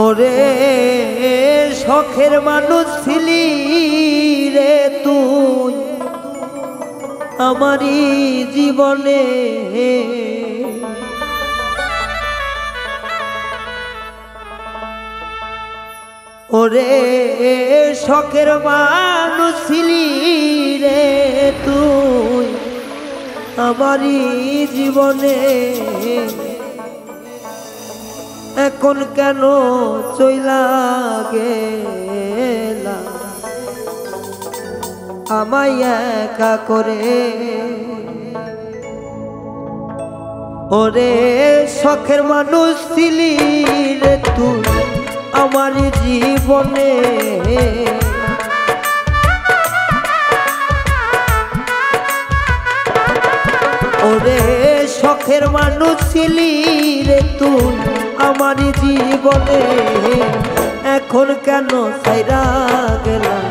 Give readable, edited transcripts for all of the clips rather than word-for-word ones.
ওরে শখের মানুষ ছিলি রে তুই আমারই জীবনে, ওরে শখের মানুষ ছিলি রে তুই আমারই জীবনে। এখন কেন চইলা গেলা আমায় একা করে, ওরে শখের মানুষ ছিলি রে তুই আমার জীবনে। ওরে শখের মানুষ ছিলি রে তুই আমার জীবনে, এখন কেন ছাইরা গেলাম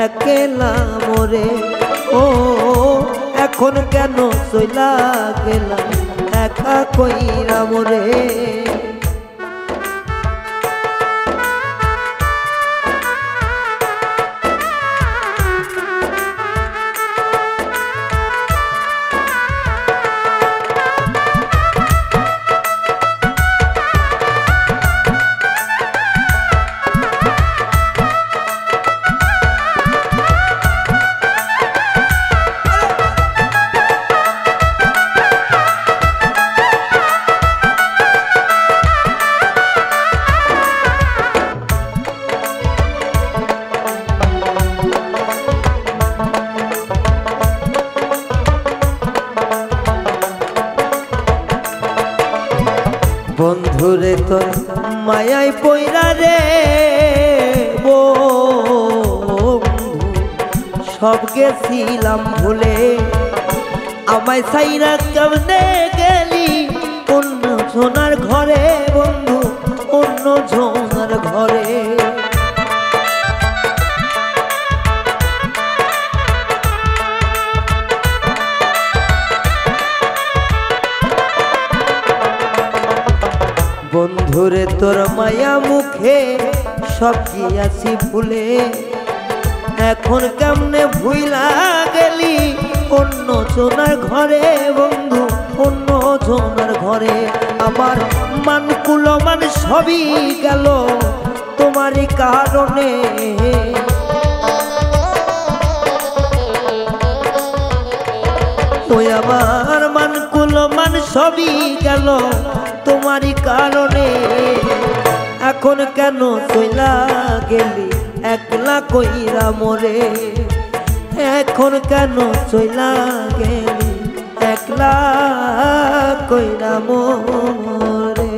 একলা মোরে। ও এখন কেন চইলা গেলাম একা কইরা মোরে। বন্ধুরে তোর মায়ায় পইরা রে বন্ধু সব গেছিলাম ভুলে, আমায় ছাইরা কেমনে গেলি অন্য জনার ঘরে বন্ধু অন্য জনার ঘরে। বন্ধুরে তোর মায়া মুখে সব গিয়াছি ভুলে, এখন কেমনে ভুইলা গেলি অন্য জনার ঘরে বন্ধু অন্য জনার ঘরে। আমার মান কুলমান সবই গেল তোমারই কারণে, ওই আমার মান কুলমান সবই গেল তোমারই কারণে। এখন কেন চইলা গেলি একলা কইরা মোরে, এখন কেন চইলা গেলি একলা কইরা মোরে।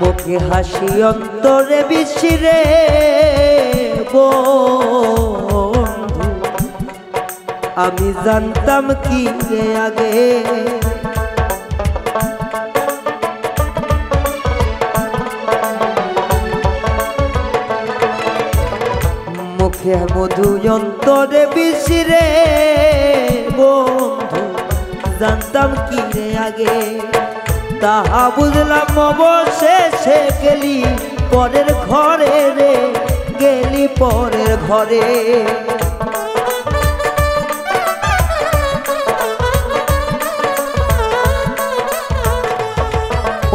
মুখে হাসি অন্তরে বিশিরে বন্ধু আমি জানতাম কি আগে, মুখে মধু অন্তরে বিশিরে বন্ধু জানতাম কি আগে। তাহা বুঝলাম অবশেষে গেলি পরের ঘরে রে, গেলি পরের ঘরে।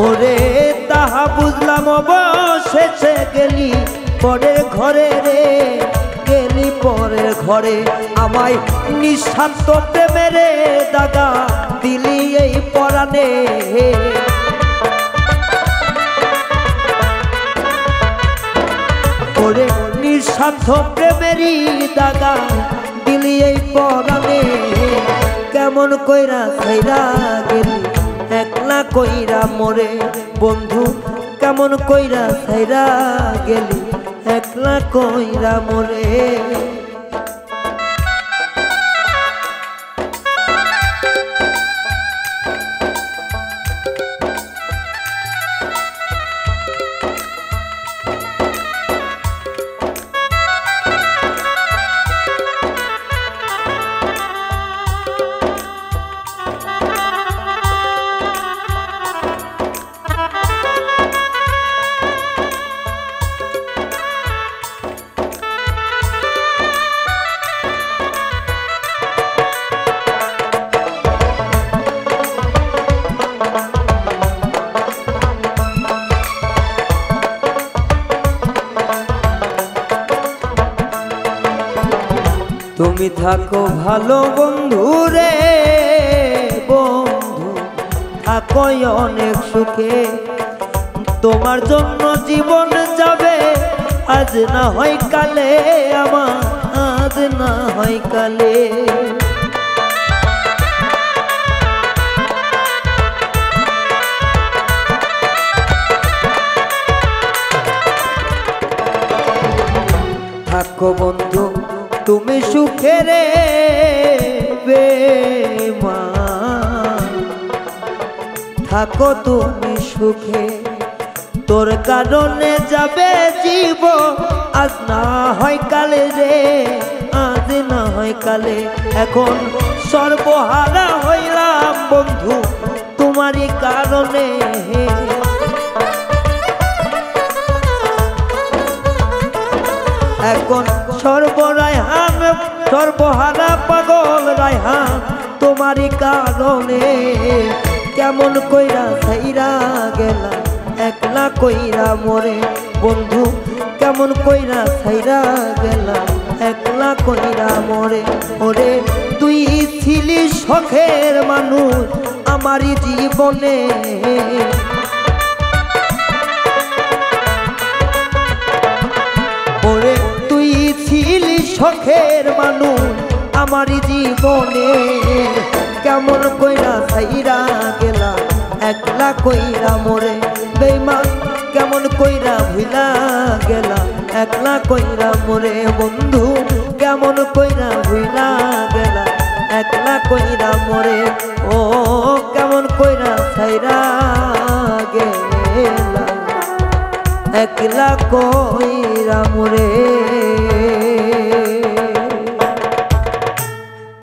ওরে তাহা বুঝলাম অবশেষে গেলি পরের ঘরে রে, গেলি পরের ঘরে আমায় নিঃস্বার্থ প্রেমের দাগা দিলি এই পরাণে ওরে নিঃস্বার্থ প্রেমেরই দাগা দিলি এই পরাণে কেমন কইরা ছাইরা গেলি একলা কইরা মোরে বন্ধু কেমন কইরা ছাইরা গেলি একলা কইরা মোরে তুমি থাকো ভালো বন্ধু রে বন্ধু থাকো অনেক সুখে তোমার জন্য জীবন যাবে আজ না হয় কালে আমার আজ না হয় কালে থাকো বন্ধু তুমি সুখে রে বেমান থাকো তুমি সুখে তোর কারণে যাবে জীব আজ না হয় কালে রে আজ না হয় কালে এখন সর্বহারা হইলাম বন্ধু তোমারই কারণে এখন সর্বরায়হান সর্বহারা পাগল রায়হান তোমারই কারণে কেমন কইরা ছাইরা গেলা একলা কইরা মোরে বন্ধু কেমন কইরা ছাইরা গেলা একলা কইরা মোরে ওরে তুই ছিলি শখের মানুষ আমারই জীবনে ওরে তুই ছিলি শখের মানুষ আমারই জীবনে কেমন কইরা ছাইরা গেলা একলা কইরা মোরে বেঈমান কেমন কইরা ভুলা গেলা একলা কইরা মোরে বন্ধু কেমন কইরা ভুলা গেলা একলা কইরা মোরে ও কেমন কইরা ছাইরা গেলা একলা কইরা মোরে।